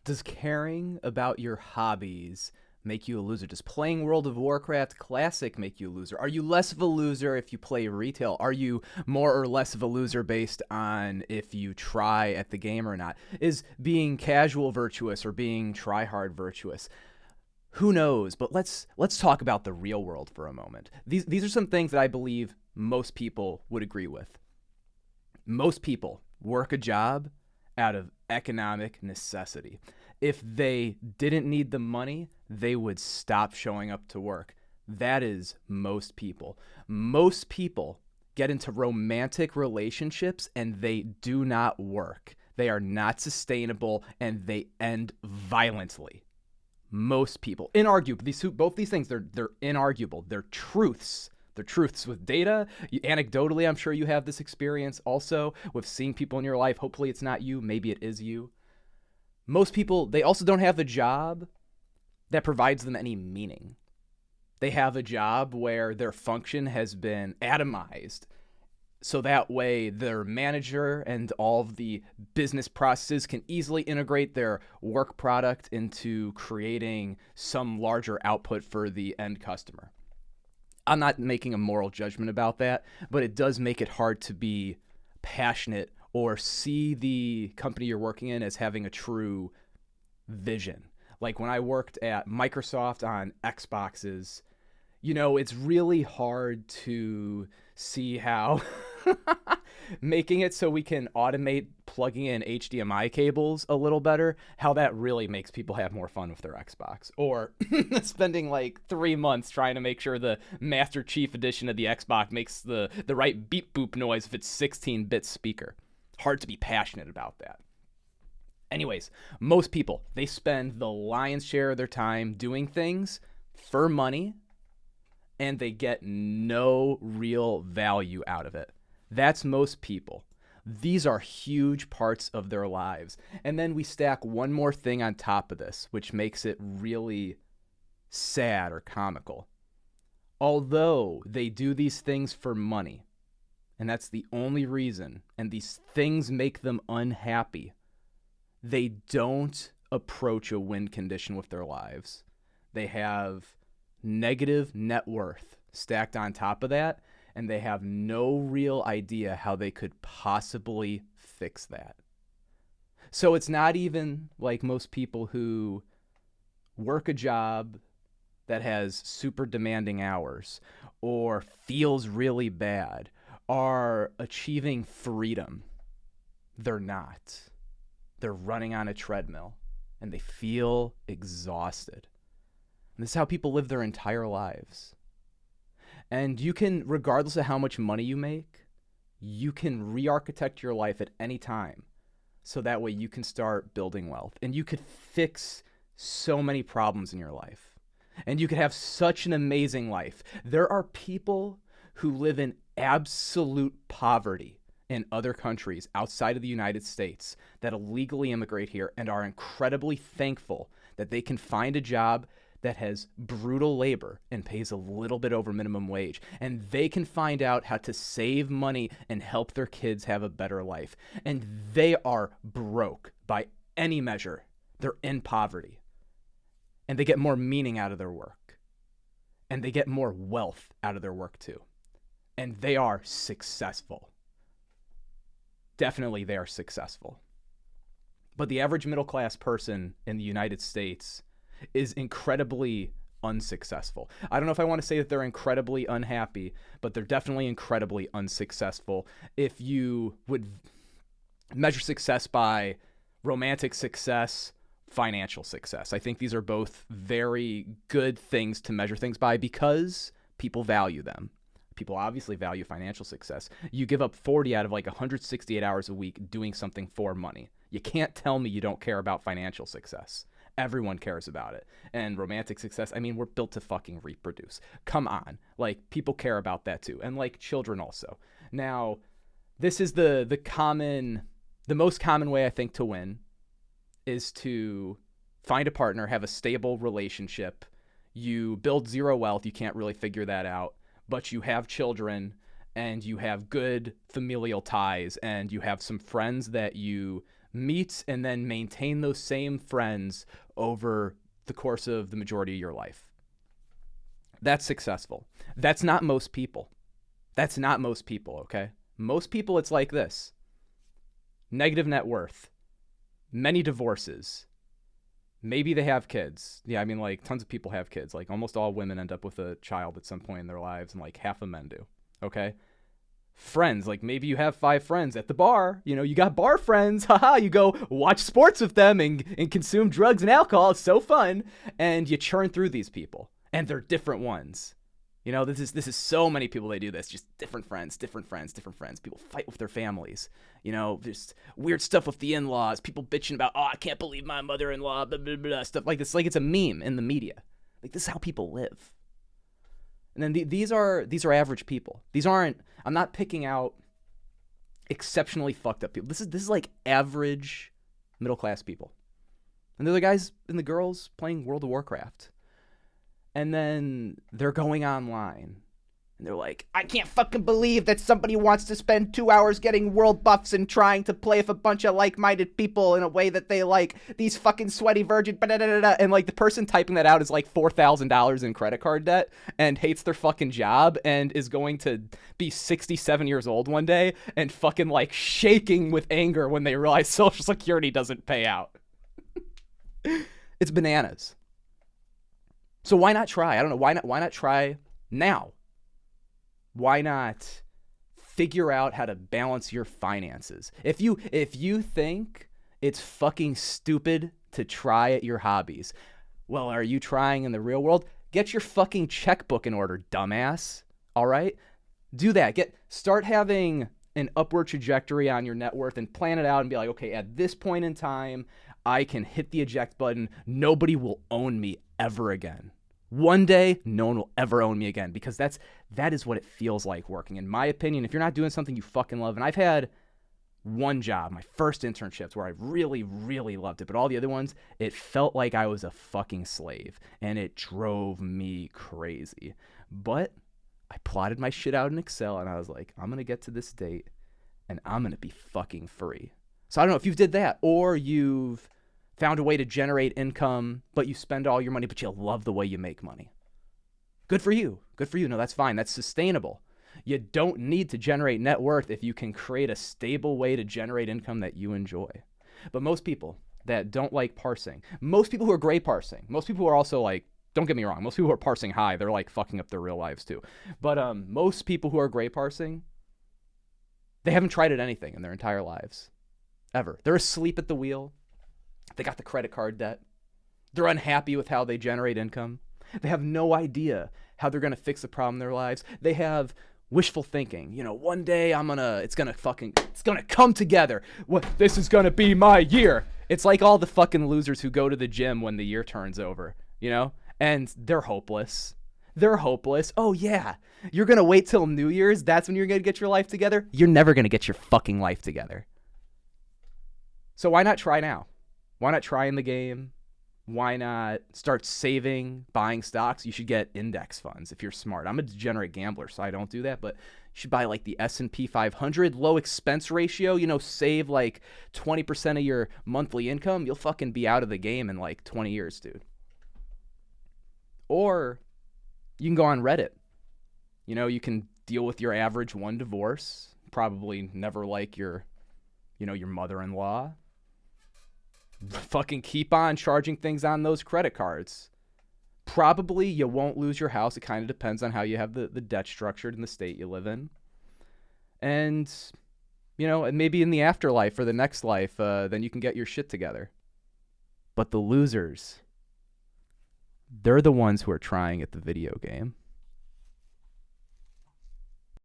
Does caring about your hobbies make you a loser? Does playing World of Warcraft Classic make you a loser? Are you less of a loser if you play retail? Are you more or less of a loser based on if you try at the game or not? Is being casual virtuous or being try hard virtuous? Who knows? But let's talk about the real world for a moment. These are some things that I believe most people would agree with. Most people work a job out of economic necessity. If they didn't need the money, they would stop showing up to work. That is most people. Most people get into romantic relationships and they do not work. They are not sustainable and they end violently. Most people, inarguable. Both these things, they're inarguable. They're truths. They're truths with data. Anecdotally, I'm sure you have this experience also with seeing people in your life. Hopefully it's not you. Maybe it is you. Most people, they also don't have a job that provides them any meaning. They have a job where their function has been atomized. So that way their manager and all of the business processes can easily integrate their work product into creating some larger output for the end customer. I'm not making a moral judgment about that, but it does make it hard to be passionate or see the company you're working in as having a true vision. Like when I worked at Microsoft on Xboxes, it's really hard to see how making it so we can automate plugging in HDMI cables a little better, how that really makes people have more fun with their Xbox. Or spending like 3 months trying to make sure the Master Chief Edition of the Xbox makes the right beep boop noise if it's 16-bit speaker. Hard to be passionate about that. Anyways, most people, they spend the lion's share of their time doing things for money and they get no real value out of it. That's most people. These are huge parts of their lives. And then we stack one more thing on top of this, which makes it really sad or comical. Although they do these things for money, and that's the only reason, and these things make them unhappy, they don't approach a win condition with their lives. They have negative net worth stacked on top of that, and they have no real idea how they could possibly fix that. So it's not even like most people who work a job that has super demanding hours or feels really bad are achieving freedom. They're not. They're running on a treadmill and they feel exhausted. And this is how people live their entire lives. And you can, regardless of how much money you make, you can re-architect your life at any time. So that way you can start building wealth. And you could fix so many problems in your life. And you could have such an amazing life. There are people who live in absolute poverty in other countries outside of the United States that illegally immigrate here and are incredibly thankful that they can find a job that has brutal labor and pays a little bit over minimum wage. And they can find out how to save money and help their kids have a better life. And they are broke by any measure. They're in poverty. And they get more meaning out of their work. And they get more wealth out of their work too. And they are successful. Definitely they are successful. But the average middle class person in the United States is incredibly unsuccessful. I don't know if I want to say that they're incredibly unhappy, but they're definitely incredibly unsuccessful. If you would measure success by romantic success, financial success, I think these are both very good things to measure things by because people value them. People obviously value financial success. You give up 40 out of like 168 hours a week doing something for money. You can't tell me you don't care about financial success. Everyone cares about it. And romantic success, I mean, we're built to fucking reproduce. Come on. Like, people care about that too. And like children also. Now, this is the most common way I think to win is to find a partner, have a stable relationship. You build zero wealth. You can't really figure that out. But you have children and you have good familial ties and you have some friends that you meet and then maintain those same friends over the course of the majority of your life. That's successful. That's not most people. That's not most people, okay? Most people, it's like this. Negative net worth. Many divorces. Maybe they have kids. Yeah, I mean, like, tons of people have kids. Like, almost all women end up with a child at some point in their lives, and, like, half of men do, okay? Friends, like, maybe you have 5 friends at the bar. You know, you got bar friends. Haha, you go watch sports with them and consume drugs and alcohol. It's so fun. And you churn through these people, and they're different ones. You know, this is so many people, they do this. Just different friends. People fight with their families. You know, there's weird stuff with the in-laws. People bitching about, oh, I can't believe my mother-in-law, blah, blah, blah, stuff like this. Like, it's a meme in the media. Like, this is how people live. And then these are average people. These aren't, I'm not picking out exceptionally fucked up people. This is like average middle-class people. And they're the guys and the girls playing World of Warcraft. And then they're going online. And they're like, I can't fucking believe that somebody wants to spend 2 hours getting world buffs and trying to play with a bunch of like-minded people in a way that they like, these fucking sweaty virgin, and like the person typing that out is like $4,000 in credit card debt and hates their fucking job and is going to be 67 years old one day and fucking like shaking with anger when they realize Social Security doesn't pay out. It's bananas. So why not try? I don't know. Why not try now? Why not figure out how to balance your finances? If you think it's fucking stupid to try at your hobbies, well, are you trying in the real world? Get your fucking checkbook in order, dumbass. All right? Do that. Start having an upward trajectory on your net worth and plan it out and be like, okay, at this point in time, I can hit the eject button. Nobody will own me ever again. One day, no one will ever own me again, because that is what it feels like working. In my opinion, if you're not doing something you fucking love, and I've had one job, my first internships, where I really, really loved it, but all the other ones, it felt like I was a fucking slave, and it drove me crazy. But I plotted my shit out in Excel, and I was like, I'm going to get to this date, and I'm going to be fucking free. So I don't know if you did that, or you've found a way to generate income, but you spend all your money, but you love the way you make money. Good for you. Good for you. No, that's fine. That's sustainable. You don't need to generate net worth if you can create a stable way to generate income that you enjoy. But most people that don't like parsing, most people who are great parsing, most people who are also like, don't get me wrong, most people who are parsing high, they're like fucking up their real lives too. But most people who are great parsing, they haven't tried at anything in their entire lives. Ever. They're asleep at the wheel. They got the credit card debt. They're unhappy with how they generate income. They have no idea how they're going to fix the problem in their lives. They have wishful thinking. You know, one day it's going to come together. This is going to be my year. It's like all the fucking losers who go to the gym when the year turns over, you know? And they're hopeless. They're hopeless. Oh yeah, you're going to wait till New Year's? That's when you're going to get your life together? You're never going to get your fucking life together. So why not try now? Why not try in the game? Why not start saving, buying stocks? You should get index funds if you're smart. I'm a degenerate gambler, so I don't do that, but you should buy like the S&P 500, low expense ratio, you know, save like 20% of your monthly income. You'll fucking be out of the game in like 20 years, dude. Or you can go on Reddit. You know, you can deal with your average one divorce, probably never like your mother-in-law. Fucking keep on charging things on those credit cards. Probably you won't lose your house. It kind of depends on how you have the debt structured in the state you live in. And, you know, maybe in the afterlife or the next life, then you can get your shit together. But the losers, they're the ones who are trying at the video game.